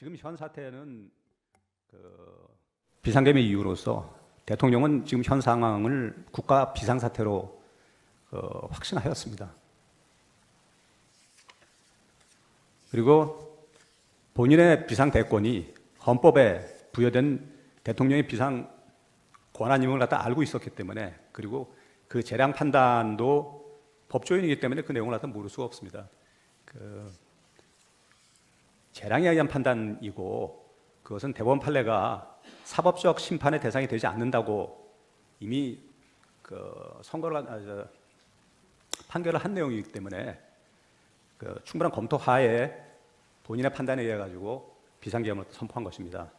지금 현 사태는 비상계엄의 이유로서 대통령은 지금 현 상황을 국가 비상사태로 확신하였습니다. 그리고 본인의 비상대권이 헌법에 부여된 대통령의 비상 권한임을 갖다 알고 있었기 때문에, 그리고 그 재량 판단도 법조인이기 때문에 그 내용을 갖다 모를 수가 없습니다. 재량에 의한 판단이고, 그것은 대법원 판례가 사법적 심판의 대상이 되지 않는다고 이미 판결을 한 내용이기 때문에 충분한 검토 하에 본인의 판단에 의해 가지고 비상계엄을 선포한 것입니다.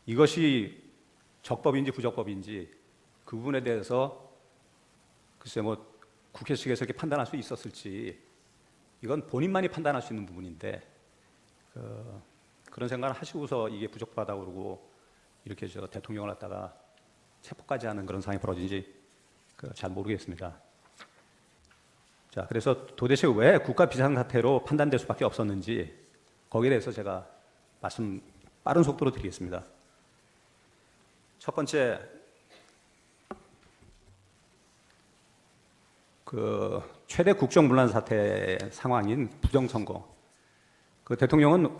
이것이 적법인지 부적법인지 그 부분에 대해서 글쎄 국회 측에서 이렇게 판단할 수 있었을지, 이건 본인만이 판단할 수 있는 부분인데 그런 생각을 하시고서 이게 부적법하다고 그러고 이렇게 대통령을 갖다가 체포까지 하는 그런 상황이 벌어진지 잘 모르겠습니다. 자, 그래서 도대체 왜 국가 비상사태로 판단될 수밖에 없었는지 거기에 대해서 제가 말씀 빠른 속도로 드리겠습니다. 첫 번째, 최대 국정분란 사태 상황인 부정선거. 대통령은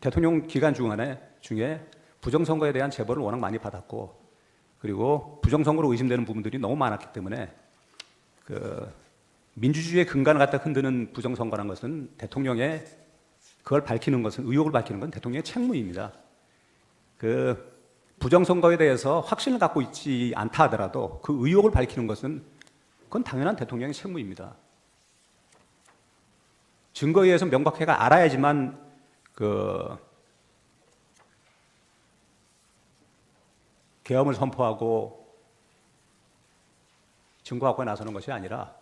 대통령 기간 중에 부정선거에 대한 제보를 워낙 많이 받았고, 그리고 부정선거로 의심되는 부분들이 너무 많았기 때문에 민주주의의 근간을 갖다 흔드는 부정선거라는 것은 그걸 밝히는 것은, 의혹을 밝히는 건 대통령의 책무입니다. 부정선거에 대해서 확신을 갖고 있지 않다 하더라도 그 의혹을 밝히는 것은 그건 당연한 대통령의 책무입니다. 증거에 의해서 명백하게 알아야지만 계엄을 선포하고 증거 확보에 나서는 것이 아니라,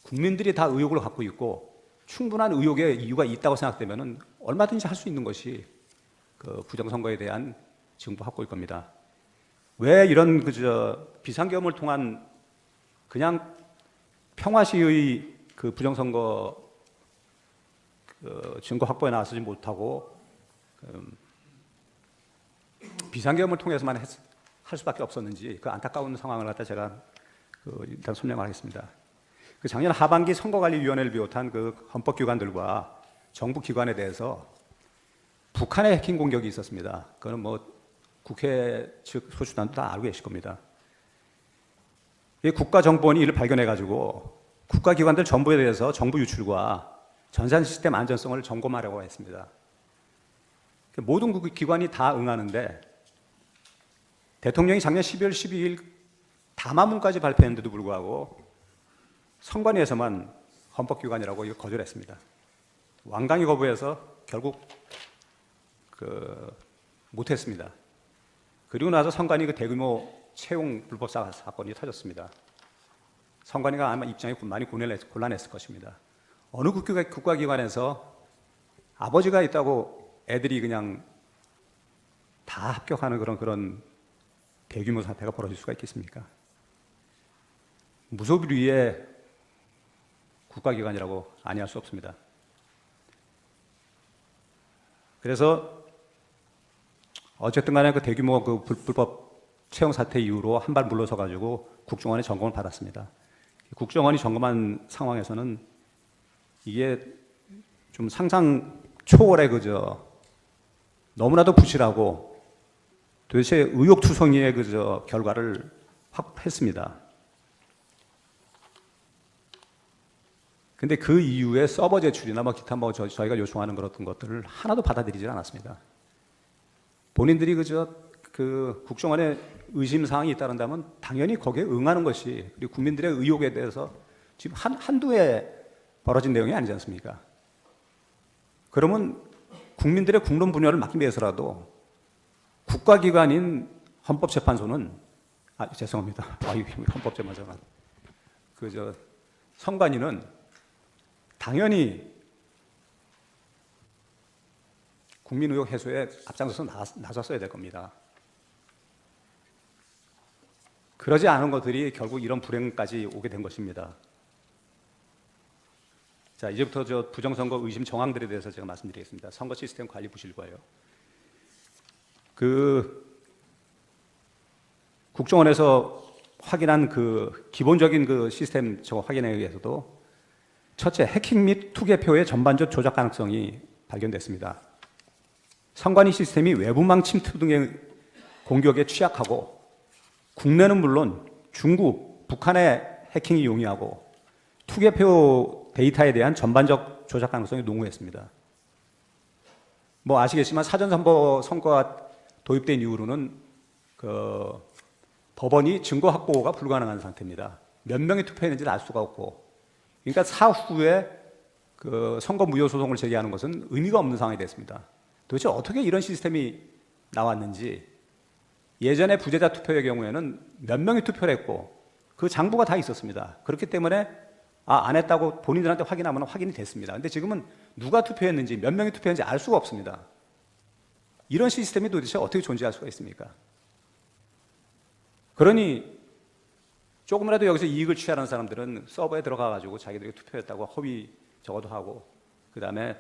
국민들이 다 의혹을 갖고 있고 충분한 의혹의 이유가 있다고 생각되면 얼마든지 할 수 있는 것이 부정선거에 대한 증거 확보일 겁니다. 왜 이런 비상계엄을 통한 그냥 평화시의 부정선거 증거 확보에 나서지 못하고 비상계엄을 통해서만 할 수밖에 없었는지, 그 안타까운 상황을 갖다 제가 일단 설명을 하겠습니다. 작년 하반기 선거관리위원회를 비롯한 헌법기관들과 정부기관에 대해서 북한의 해킹 공격이 있었습니다. 그거는 국회 측 소수단도 다 알고 계실 겁니다. 국가정보원이 이를 발견해가지고 국가기관들 정보에 대해서 정보 유출과 전산 시스템 안전성을 점검하려고 했습니다. 모든 기관이 다 응하는데, 대통령이 작년 12월 12일 담화문까지 발표했는데도 불구하고 선관위에서만 헌법기관이라고 이거 거절했습니다. 완강히 거부해서 결국 못했습니다. 그리고 나서 선관위 대규모 채용 불법 사건이 터졌습니다. 선관위가 아마 입장이 많이 곤란했을 것입니다. 어느 국가기관에서 아버지가 있다고 애들이 그냥 다 합격하는 그런 대규모 사태가 벌어질 수가 있겠습니까? 무소불위의 국가기관이라고 아니할 수 없습니다. 그래서 어쨌든 간에 대규모 불법 채용 사태 이후로 한 발 물러서 가지고 국정원의 점검을 받았습니다. 국정원이 점검한 상황에서는 이게 좀 상상 초월의 너무나도 부실하고 도대체 의혹투성이의 결과를 확보했습니다. 근데 그 이후에 서버 제출이나 기타 저희가 요청하는 그런 것들을 하나도 받아들이지 않았습니다. 본인들이 국정원에 의심사항이 있다는다면 당연히 거기에 응하는 것이, 그리고 국민들의 의혹에 대해서 지금 한두 해 벌어진 내용이 아니지 않습니까? 그러면 국민들의 국론 분열을 막기 위해서라도 국가기관인 헌법재판소는, 죄송합니다. 헌법재판소는, 선관위는 당연히 국민의혹 해소에 앞장서서 나섰어야 될 겁니다. 그러지 않은 것들이 결국 이런 불행까지 오게 된 것입니다. 자, 이제부터 저 부정선거 의심 정황들에 대해서 제가 말씀드리겠습니다. 선거 시스템 관리 부실과요. 국정원에서 확인한 기본적인 시스템 확인에 의해서도 첫째, 해킹 및 투개표의 전반적 조작 가능성이 발견됐습니다. 선관위 시스템이 외부망 침투 등의 공격에 취약하고 국내는 물론 중국, 북한의 해킹이 용이하고 투개표 데이터에 대한 전반적 조작 가능성이 농후했습니다. 뭐 아시겠지만 사전선거 선거가 도입된 이후로는 법원이 증거 확보가 불가능한 상태입니다. 몇 명이 투표했는지를 알 수가 없고, 그러니까 사후에 선거 무효 소송을 제기하는 것은 의미가 없는 상황이 됐습니다. 도대체 어떻게 이런 시스템이 나왔는지, 예전에 부재자 투표의 경우에는 몇 명이 투표를 했고 그 장부가 다 있었습니다. 그렇기 때문에 안 했다고 본인들한테 확인하면 확인이 됐습니다. 근데 지금은 누가 투표했는지, 몇 명이 투표했는지 알 수가 없습니다. 이런 시스템이 도대체 어떻게 존재할 수가 있습니까? 그러니 조금이라도 여기서 이익을 취하는 사람들은 서버에 들어가가지고 자기들이 투표했다고 허위 적어도 하고, 그 다음에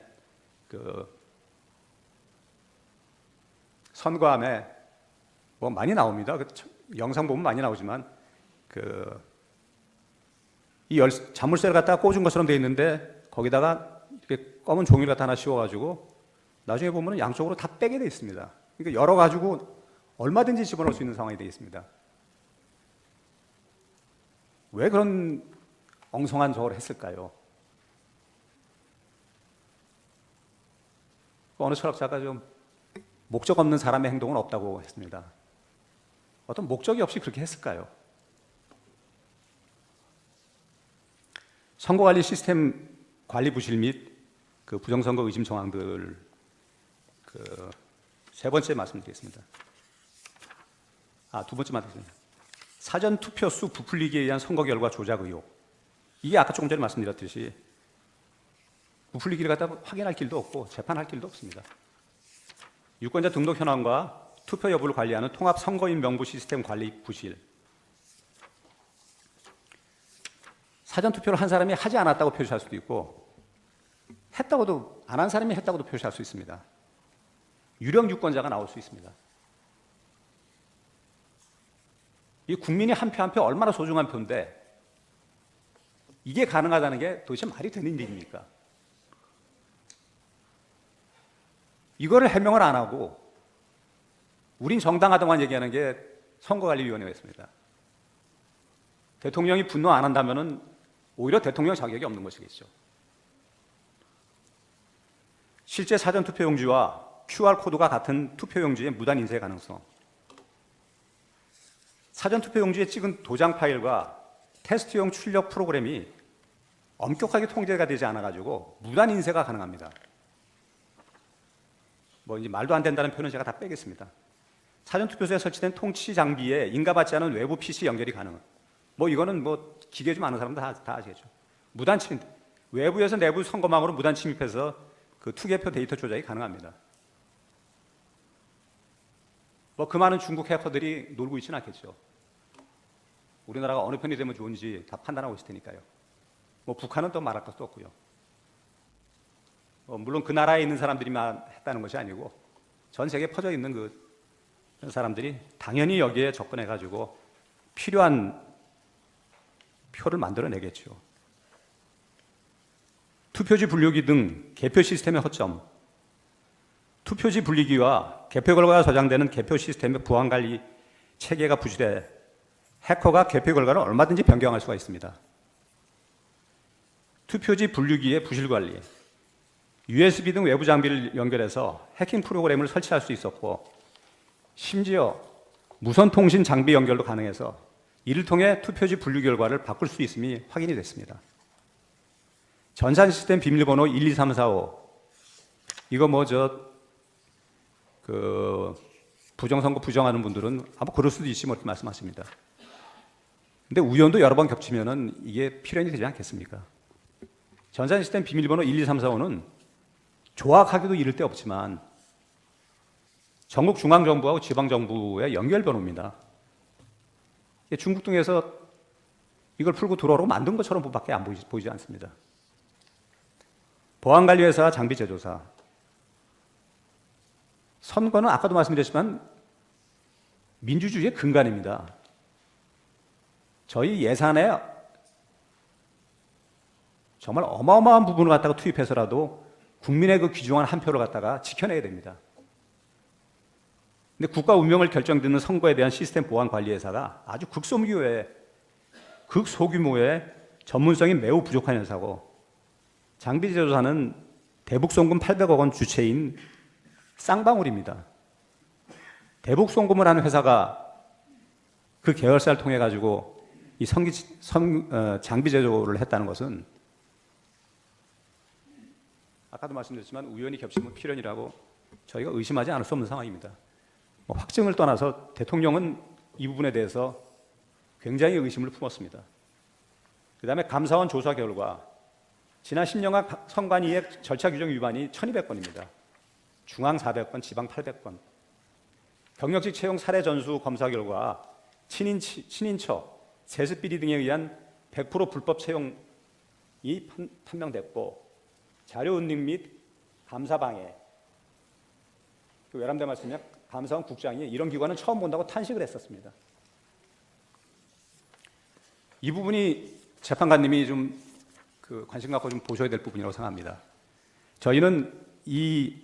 선거함에 뭐 많이 나옵니다. 영상 보면 많이 나오지만 이 자물쇠를 갖다가 꽂은 것처럼 돼 있는데 거기다가 이렇게 검은 종이를 갖다 하나 씌워가지고 나중에 보면 양쪽으로 다 빼게 돼 있습니다. 그러니까 열어가지고 얼마든지 집어넣을 수 있는 상황이 되어 있습니다. 왜 그런 엉성한 저걸 했을까요? 어느 철학자가 좀 목적 없는 사람의 행동은 없다고 했습니다. 어떤 목적이 없이 그렇게 했을까요? 선거관리 시스템 관리 부실 및 부정선거 의심 정황들 세 번째 말씀드리겠습니다. 두 번째 말씀드립니다. 사전 투표 수 부풀리기에 의한 선거 결과 조작 의혹. 이게 아까 조금 전에 말씀드렸듯이 부풀리기를 갖다 확인할 길도 없고 재판할 길도 없습니다. 유권자 등록 현황과 투표 여부를 관리하는 통합 선거인 명부 시스템 관리 부실. 사전 투표를 한 사람이 하지 않았다고 표시할 수도 있고, 했다고도 안 한 사람이 했다고도 표시할 수 있습니다. 유령 유권자가 나올 수 있습니다. 이 국민이 한 표 한 표 얼마나 소중한 표인데 이게 가능하다는 게 도대체 말이 되는 일입니까? 이거를 해명을 안 하고 우린 정당하다고만 얘기하는 게 선거관리위원회였습니다. 대통령이 분노 안 한다면은 오히려 대통령 자격이 없는 것이겠죠. 실제 사전투표용지와 QR코드가 같은 투표용지의 무단 인쇄 가능성. 사전투표용지에 찍은 도장 파일과 테스트용 출력 프로그램이 엄격하게 통제가 되지 않아가지고 무단 인쇄가 가능합니다. 뭐 이제 말도 안 된다는 표현은 제가 다 빼겠습니다. 사전투표소에 설치된 통치 장비에 인가받지 않은 외부 PC 연결이 가능. 뭐 이거는 뭐 기계 좀 아는 사람들 다 아시겠죠. 무단 침입, 외부에서 내부 선거망으로 무단 침입해서 투개표 데이터 조작이 가능합니다. 뭐 그 많은 중국 해커들이 놀고 있지는 않겠죠. 우리나라가 어느 편이 되면 좋은지 다 판단하고 있을 테니까요. 뭐 북한은 또 말할 것도 없고요. 물론 그 나라에 있는 사람들이만 했다는 것이 아니고 전 세계에 퍼져 있는 그 사람들이 당연히 여기에 접근해가지고 필요한 표를 만들어내겠죠. 투표지 분류기 등 개표 시스템의 허점, 투표지 분리기와 개표 결과가 저장되는 개표 시스템의 보안관리 체계가 부실해 해커가 개표 결과를 얼마든지 변경할 수가 있습니다. 투표지 분류기의 부실관리, USB 등 외부 장비를 연결해서 해킹 프로그램을 설치할 수 있었고 심지어 무선통신 장비 연결도 가능해서 이를 통해 투표지 분류 결과를 바꿀 수 있음이 확인이 됐습니다. 전산 시스템 비밀번호 123455 이거 부정선거 부정하는 분들은 아마 그럴 수도 있지 뭐 이렇게 말씀하십니다. 근데 우연도 여러 번 겹치면은 이게 필연이 되지 않겠습니까? 전산 시스템 비밀번호 12345는 조악하기도 이를 데 없지만 전국 중앙정부하고 지방정부의 연결번호입니다. 중국 등에서 이걸 풀고 들어오라고 만든 것처럼 밖에 안 보이지 않습니다. 보안관리회사, 장비제조사. 선거는 아까도 말씀드렸지만 민주주의의 근간입니다. 저희 예산에 정말 어마어마한 부분을 갖다가 투입해서라도 국민의 그 귀중한 한 표를 갖다가 지켜내야 됩니다. 근데 국가 운명을 결정짓는 선거에 대한 시스템 보안관리회사가 아주 극소규모의 전문성이 매우 부족한 회사고, 장비제조사는 대북송금 800억 원 주체인 쌍방울입니다. 대북송금을 하는 회사가 그 계열사를 통해 가지고 이 장비제조를 했다는 것은 아까도 말씀드렸지만 우연히 겹치면 필연이라고 저희가 의심하지 않을 수 없는 상황입니다. 확증을 떠나서 대통령은 이 부분에 대해서 굉장히 의심을 품었습니다. 그 다음에 감사원 조사 결과 지난 10년간 선관위의 절차 규정 위반이 1200건입니다. 중앙 400건, 지방 800건. 경력직 채용 사례 전수 검사 결과 친인처, 세습비리 등에 의한 100% 불법 채용이 판명됐고, 자료 은닉 및 감사 방해. 외람된 말씀이냐? 감사원 국장이 이런 기관은 처음 본다고 탄식을 했었습니다. 이 부분이 재판관님이 좀 관심 갖고 좀 보셔야 될 부분이라고 생각합니다. 저희는 이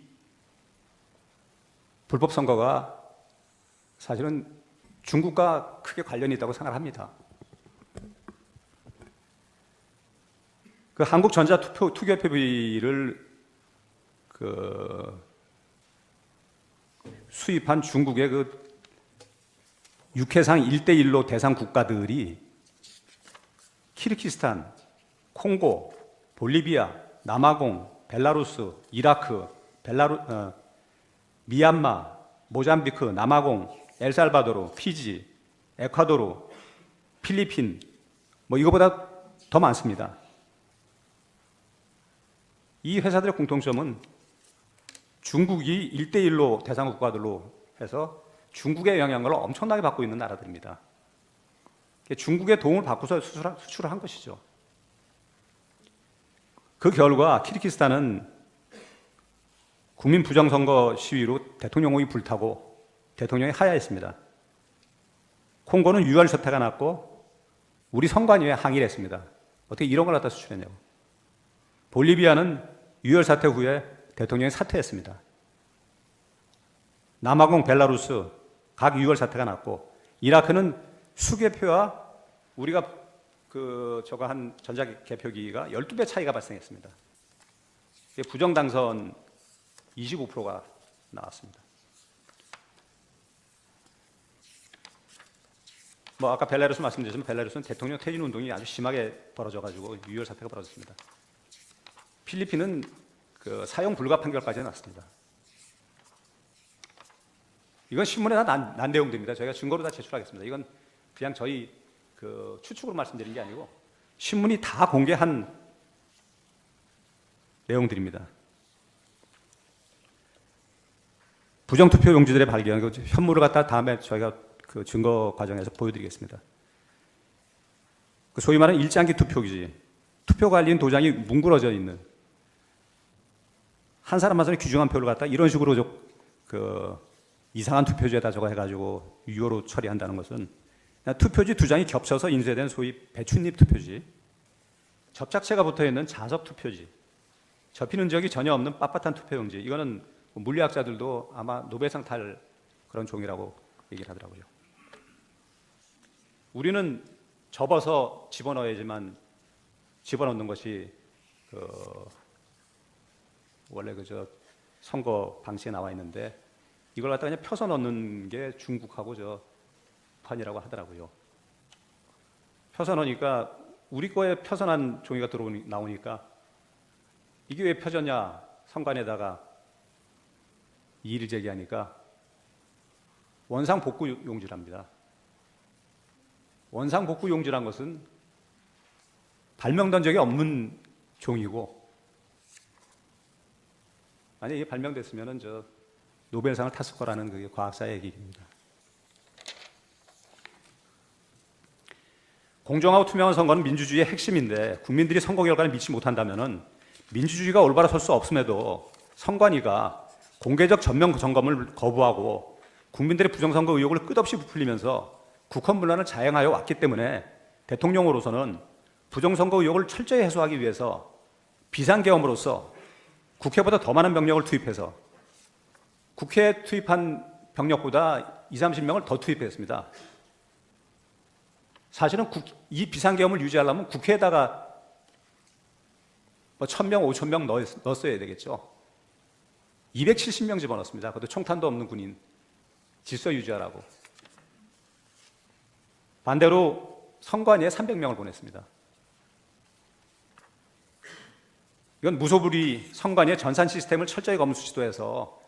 불법 선거가 사실은 중국과 크게 관련이 있다고 생각을 합니다. 그 한국전자 투표비를 수입한 중국의 육해상 1대1로 대상 국가들이 키르기스탄, 콩고, 볼리비아, 남아공, 벨라루스, 이라크, 미얀마, 모잠비크, 남아공, 엘살바도르, 피지, 에콰도르, 필리핀, 이거보다 더 많습니다. 이 회사들의 공통점은 중국이 1대1로 대상 국가들로 해서 중국의 영향을 엄청나게 받고 있는 나라들입니다. 중국의 도움을 받고서 수출을 한 것이죠. 그 결과 키르기스탄은 국민 부정선거 시위로 대통령이 불타고 대통령이 하야했습니다. 콩고는 유혈 사태가 났고 우리 선관위에 항의를 했습니다. 어떻게 이런 걸 갖다 수출했냐고. 볼리비아는 유혈 사태 후에 대통령이 사퇴했습니다. 남아공, 벨라루스 각 유혈 사태가 났고, 이라크는 수개표와 우리가 저거 한 전자개표기가 12배 차이가 발생했습니다. 부정당선 25%가 나왔습니다. 아까 벨라루스 말씀드렸지만 벨라루스는 대통령 퇴진 운동이 아주 심하게 벌어져가지고 유혈 사태가 벌어졌습니다. 필리핀은 사형 불가 판결까지 났습니다. 이건 신문에 다 난 내용들입니다. 저희가 증거로 다 제출하겠습니다. 이건 그냥 저희 추측으로 말씀드린 게 아니고 신문이 다 공개한 내용들입니다. 부정투표 용지들의 발견, 현물을 갖다 다음에 저희가 증거 과정에서 보여드리겠습니다. 소위 말하는 일장기 투표기지, 투표 관리인 도장이 뭉그러져 있는 한 사람 한 사람의 귀중한 표를 갖다 이런 식으로 이상한 투표지에다 저거 해가지고 유효로 처리한다는 것은 투표지 두 장이 겹쳐서 인쇄된 소위 배춧잎 투표지, 접착체가 붙어있는 자석 투표지, 접힌 흔적이 전혀 없는 빳빳한 투표용지. 이거는 물리학자들도 아마 노벨상 탈 그런 종이라고 얘기를 하더라고요. 우리는 접어서 집어넣어야지만 집어넣는 것이 원래 선거 방식에 나와 있는데 이걸 갖다 그냥 펴서 넣는 게 중국하고 판이라고 하더라고요. 펴서 넣으니까 우리 거에 펴서 난 종이가 나오니까 이게 왜 펴졌냐 선관에다가 이의를 제기하니까 원상 복구 용지랍니다. 원상 복구 용지란 것은 발명된 적이 없는 종이고, 만약에 이게 발명됐으면 노벨상을 탔을 거라는 그게 과학사의 얘기입니다. 공정하고 투명한 선거는 민주주의의 핵심인데 국민들이 선거 결과를 믿지 못한다면 민주주의가 올바로 설 수 없음에도 선관위가 공개적 전면 점검을 거부하고 국민들의 부정선거 의혹을 끝없이 부풀리면서 국헌 문란을 자행하여 왔기 때문에 대통령으로서는 부정선거 의혹을 철저히 해소하기 위해서 비상계엄으로서 국회보다 더 많은 병력을 투입해서 국회에 투입한 병력보다 20, 30명을 더 투입했습니다. 사실은 이 비상계엄을 유지하려면 국회에다가 뭐 1000명, 5000명 넣었어야 되겠죠. 270명 집어넣었습니다. 그것도 총탄도 없는 군인 질서 유지하라고. 반대로 선관위에 300명을 보냈습니다. 이건 무소불위 선관위의 전산 시스템을 철저히 검수 시도해서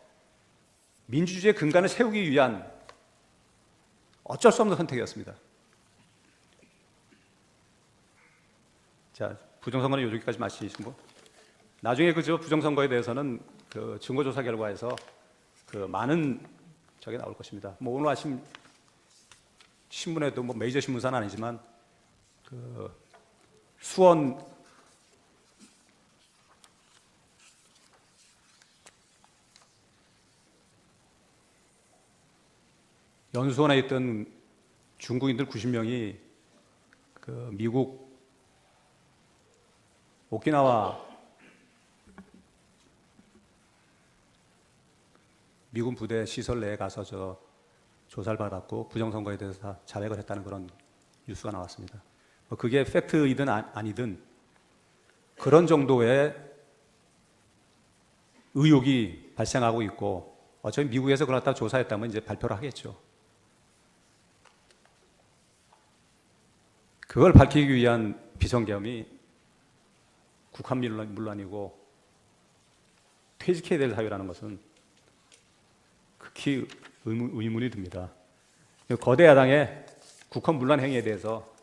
민주주의의 근간을 세우기 위한 어쩔 수 없는 선택이었습니다. 자, 부정선거는 여기까지 마치시고, 나중에 그저 부정선거에 대해서는 그 증거조사 결과에서 그 많은 저게 나올 것입니다. 뭐 오늘 아침 신문에도 뭐 메이저 신문사는 아니지만 그 수원 연수원에 있던 중국인들 90명이 그 미국 오키나와 미군 부대 시설 내에 가서 조사를 받았고 부정선거에 대해서 다 자백을 했다는 그런 뉴스가 나왔습니다. 그게 팩트이든 아니든 그런 정도의 의혹이 발생하고 있고 어차피 미국에서 그걸 갖다 조사했다면 이제 발표를 하겠죠. 그걸 밝히기 위한 비선계엄이 국한 문란이고 퇴직해야 될 사유라는 것은 극히 의문이 듭니다. 거대 야당의 국헌 문란 행위에 대해서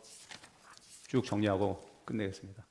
쭉 정리하고 끝내겠습니다.